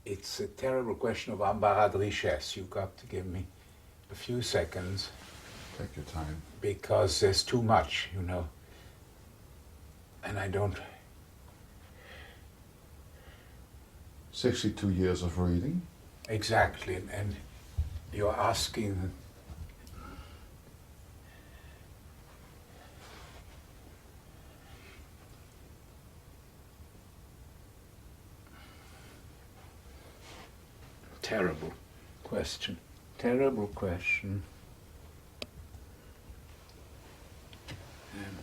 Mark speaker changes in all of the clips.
Speaker 1: It's a terrible question of embarras de richesse. You've got to give me a few seconds.
Speaker 2: Take your time.
Speaker 1: Because there's too much, and I don't...
Speaker 2: 62 years of reading.
Speaker 1: Exactly, and you're asking... Terrible question. Terrible question.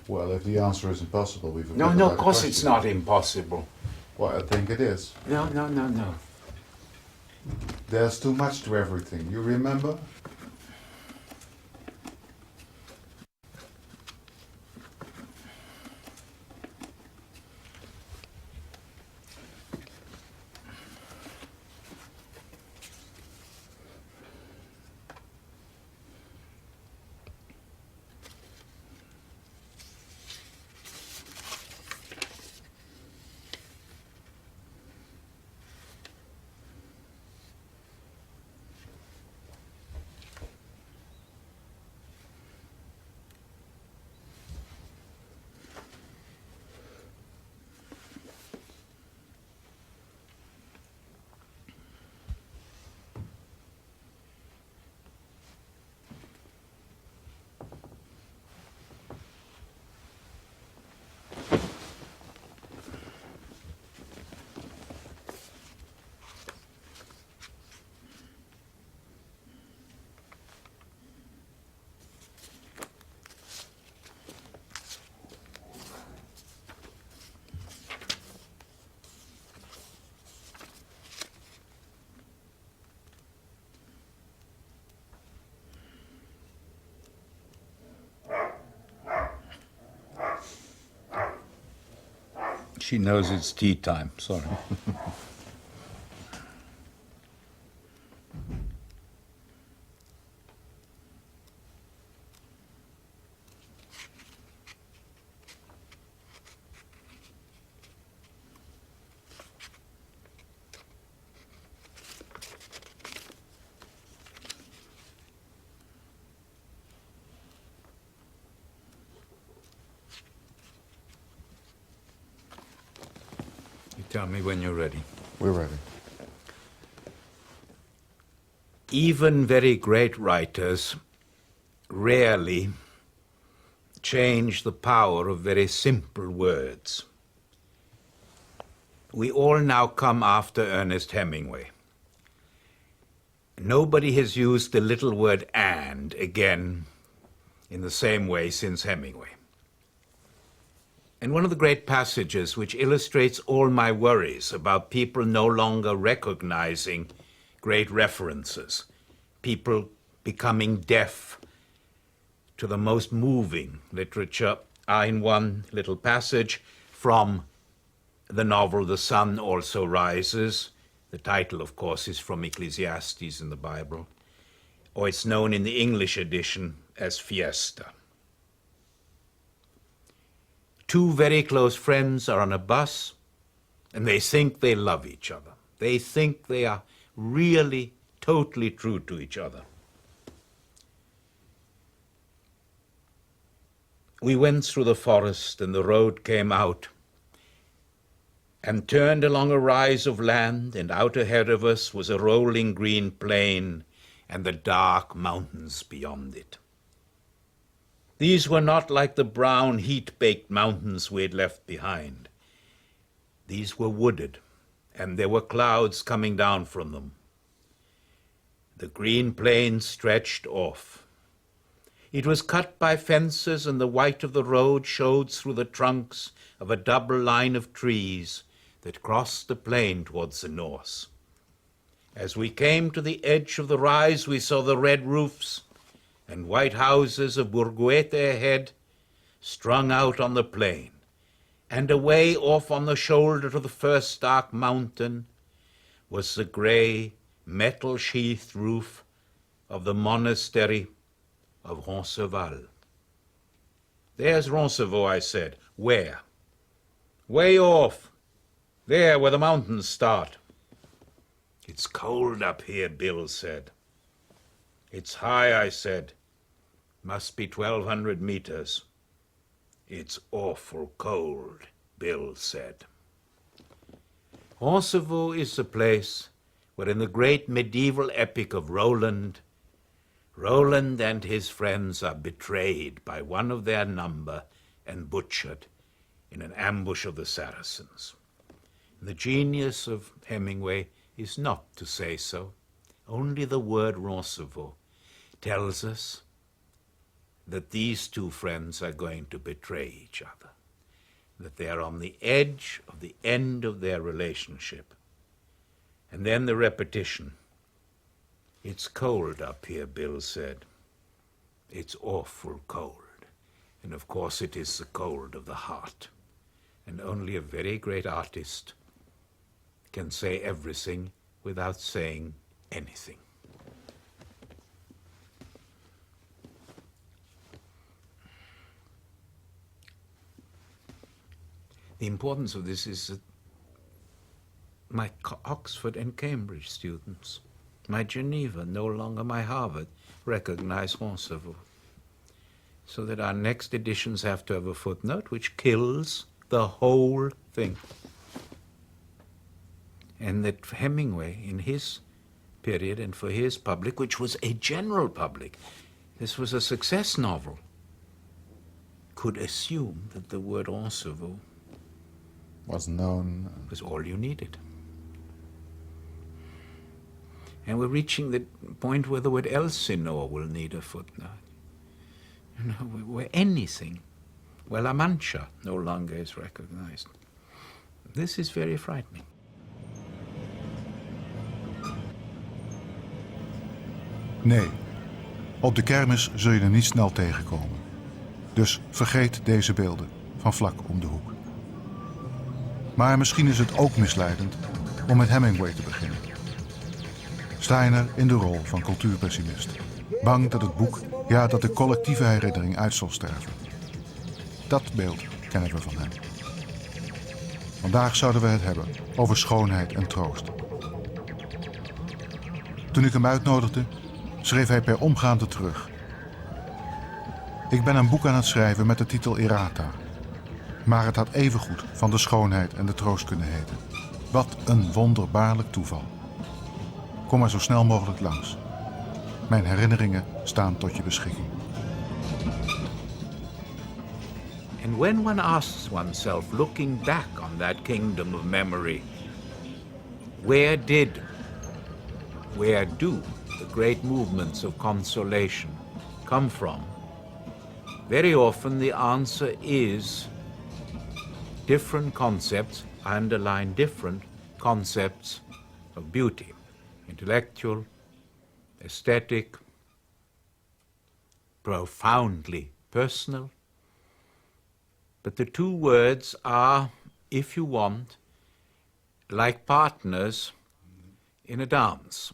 Speaker 2: Well, if the answer is impossible, we've...
Speaker 1: No, of course it's not impossible.
Speaker 2: Well, I think it is.
Speaker 1: No.
Speaker 2: There's too much to everything. You remember?
Speaker 1: She knows it's tea time, sorry. Tell me when you're ready.
Speaker 2: We're ready.
Speaker 1: Even very great writers rarely change the power of very simple words. We all now come after Ernest Hemingway. Nobody has used the little word "and" again in the same way since Hemingway. And one of the great passages which illustrates all my worries about people no longer recognizing great references, people becoming deaf to the most moving literature, are in one little passage from the novel The Sun Also Rises. The title, of course, is from Ecclesiastes in the Bible, or it's known in the English edition as Fiesta. Two very close friends are on a bus, and they think they love each other. They think they are really, totally true to each other. We went through the forest, and the road came out and turned along a rise of land, and out ahead of us was a rolling green plain and the dark mountains beyond it. These were not like the brown, heat-baked mountains we had left behind. These were wooded, and there were clouds coming down from them. The green plain stretched off. It was cut by fences, and the white of the road showed through the trunks of a double line of trees that crossed the plain towards the north. As we came to the edge of the rise, we saw the red roofs and white houses of Burguete ahead, strung out on the plain, and away off on the shoulder of the first dark mountain was the grey, metal-sheathed roof of the monastery of Roncesvalles. "There's Roncesvalles," I said. "Where?" "Way off, there where the mountains start." It's cold up here, Bill said. It's high, I said. Must be 1,200 meters. It's awful cold, Bill said. Roncevaux is the place where in the great medieval epic of Roland and his friends are betrayed by one of their number and butchered in an ambush of the Saracens. And the genius of Hemingway is not to say so. Only the word Roncevaux tells us that these two friends are going to betray each other, that they are on the edge of the end of their relationship. And then the repetition. It's cold up here, Bill said. It's awful cold. And of course it is the cold of the heart. And only a very great artist can say everything without saying anything. The importance of this is that my Oxford and Cambridge students, my Geneva, no longer my Harvard, recognize Roncevaux. So that our next editions have to have a footnote which kills the whole thing. And that Hemingway, in his period and for his public, which was a general public, this was a success novel, could assume that the word Roncevaux
Speaker 2: Was known.
Speaker 1: was all you needed. And we're reaching the point where the word Elsinore will need a footnote. You know, where anything, where La Mancha no longer is recognized. This is very frightening.
Speaker 3: Nee, op de kermis zul je er niet snel tegenkomen. Dus vergeet deze beelden van vlak om de hoek. Maar misschien is het ook misleidend om met Hemingway te beginnen. Steiner in de rol van cultuurpessimist. Bang dat het boek, ja, dat de collectieve herinnering uit zal sterven. Dat beeld kennen we van hem. Vandaag zouden we het hebben over schoonheid en troost. Toen ik hem uitnodigde, schreef hij per omgaande terug. Ik ben een boek aan het schrijven met de titel Errata. Maar het had evengoed van de schoonheid en de troost kunnen heten. Wat een wonderbaarlijk toeval. Kom maar zo snel mogelijk langs. Mijn herinneringen staan tot je beschikking.
Speaker 1: And when one asks oneself, looking back on that kingdom of memory, where do the great movements of consolation come from? Very often the answer is different concepts, I underline different concepts of beauty, intellectual, aesthetic, profoundly personal. But the two words are, if you want, like partners in a dance,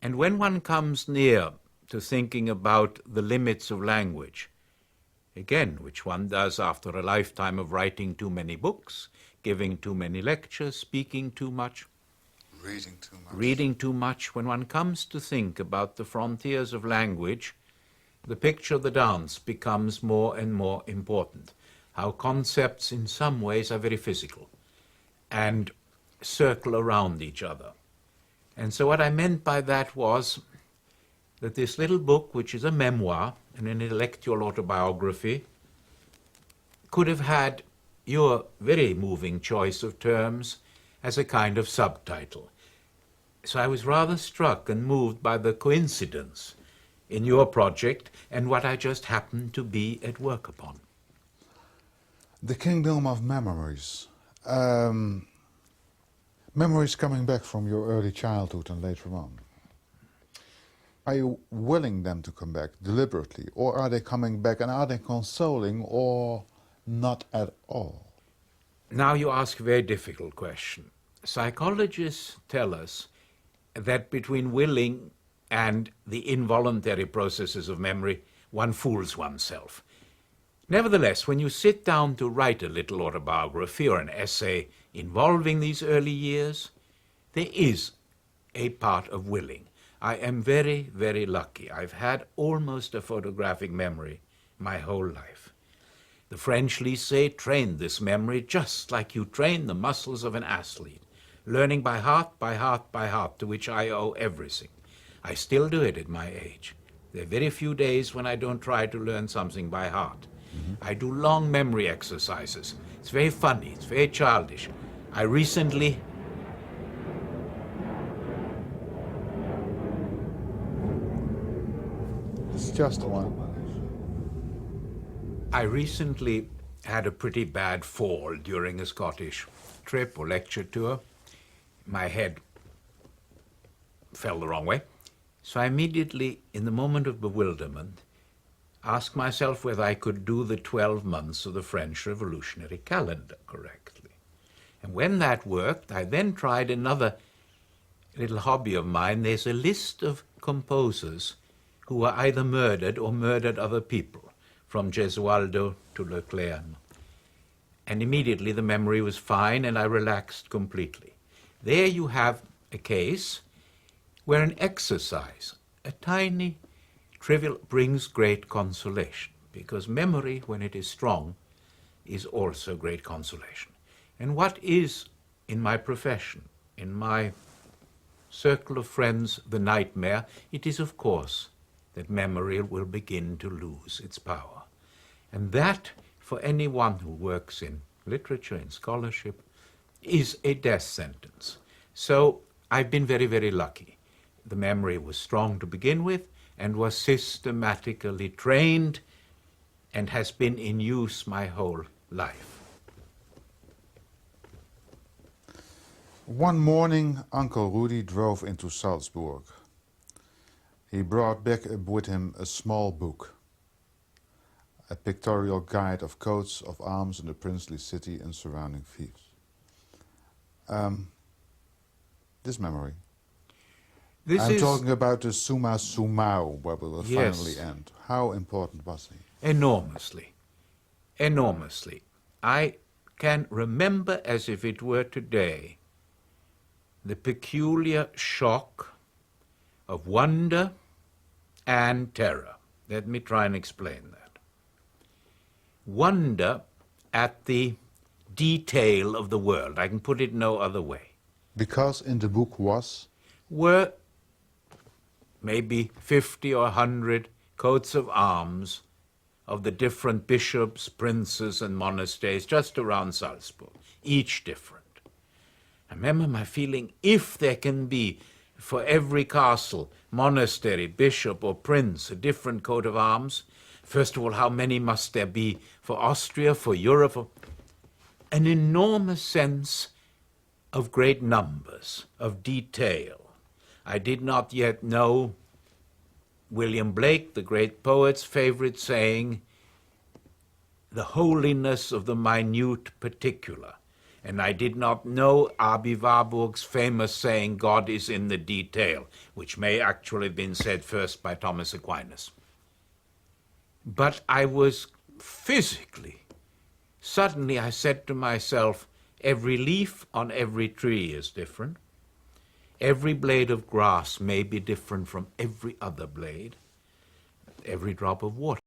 Speaker 1: And when one comes near to thinking about the limits of language, again, which one does after a lifetime of writing too many books, giving too many lectures, speaking too much, reading too much, when one comes to think about the frontiers of language, the picture of the dance becomes more and more important. How concepts in some ways are very physical and circle around each other. And so what I meant by that was that this little book, which is a memoir and an intellectual autobiography, could have had your very moving choice of terms as a kind of subtitle. So I was rather struck and moved by the coincidence in your project and what I just happened to be at work upon.
Speaker 2: The Kingdom of Memories. Memories coming back from your early childhood and later on. Are you willing them to come back deliberately, or are they coming back and are they consoling, or not at all?
Speaker 1: Now you ask a very difficult question. Psychologists tell us that between willing and the involuntary processes of memory, one fools oneself. Nevertheless, when you sit down to write a little autobiography or an essay involving these early years, there is a part of willing. I am very, very lucky. I've had almost a photographic memory my whole life. The French lycée trained this memory just like you train the muscles of an athlete, learning by heart, by heart, by heart, to which I owe everything. I still do it at my age. There are very few days when I don't try to learn something by heart. I do long memory exercises. It's very funny, it's very childish. I recently
Speaker 2: It's just one.
Speaker 1: I recently had a pretty bad fall during a Scottish trip or lecture tour. My head fell the wrong way. So I immediately, in the moment of bewilderment, asked myself whether I could do the 12 months of the French Revolutionary calendar correctly. And when that worked, I then tried another little hobby of mine. There's a list of composers who were either murdered or murdered other people, from Gesualdo to Leclerc. And immediately the memory was fine and I relaxed completely. There you have a case where an exercise, a tiny, trivial, brings great consolation, because memory, when it is strong, is also great consolation. And what is, in my profession, in my circle of friends, the nightmare? It is, of course, that memory will begin to lose its power. And that, for anyone who works in literature, in scholarship, is a death sentence. So I've been very, very lucky. The memory was strong to begin with and was systematically trained and has been in use my whole life.
Speaker 2: One morning, Uncle Rudy drove into Salzburg. He brought back with him a small book, a pictorial guide of coats of arms in the princely city and surrounding fiefs. This memory. I'm talking about the summa summarum, where we will finally end. How important was he?
Speaker 1: Enormously. Enormously. I can remember as if it were today the peculiar shock of wonder and terror. Let me try and explain that. Wonder at the detail of the world. I can put it no other way.
Speaker 2: Because in the book
Speaker 1: were maybe 50 or 100 coats of arms of the different bishops, princes, and monasteries just around Salzburg, each different. I remember my feeling, if there can be for every castle, monastery, bishop, or prince a different coat of arms, first of all, how many must there be for Austria, for Europe? For an enormous sense of great numbers, of detail. I did not yet know William Blake, the great poet's favorite saying, the holiness of the minute particular. And I did not know Abi Warburg's famous saying, God is in the detail, which may actually have been said first by Thomas Aquinas. But I was physically, suddenly I said to myself, every leaf on every tree is different. Every blade of grass may be different from every other blade. Every drop of water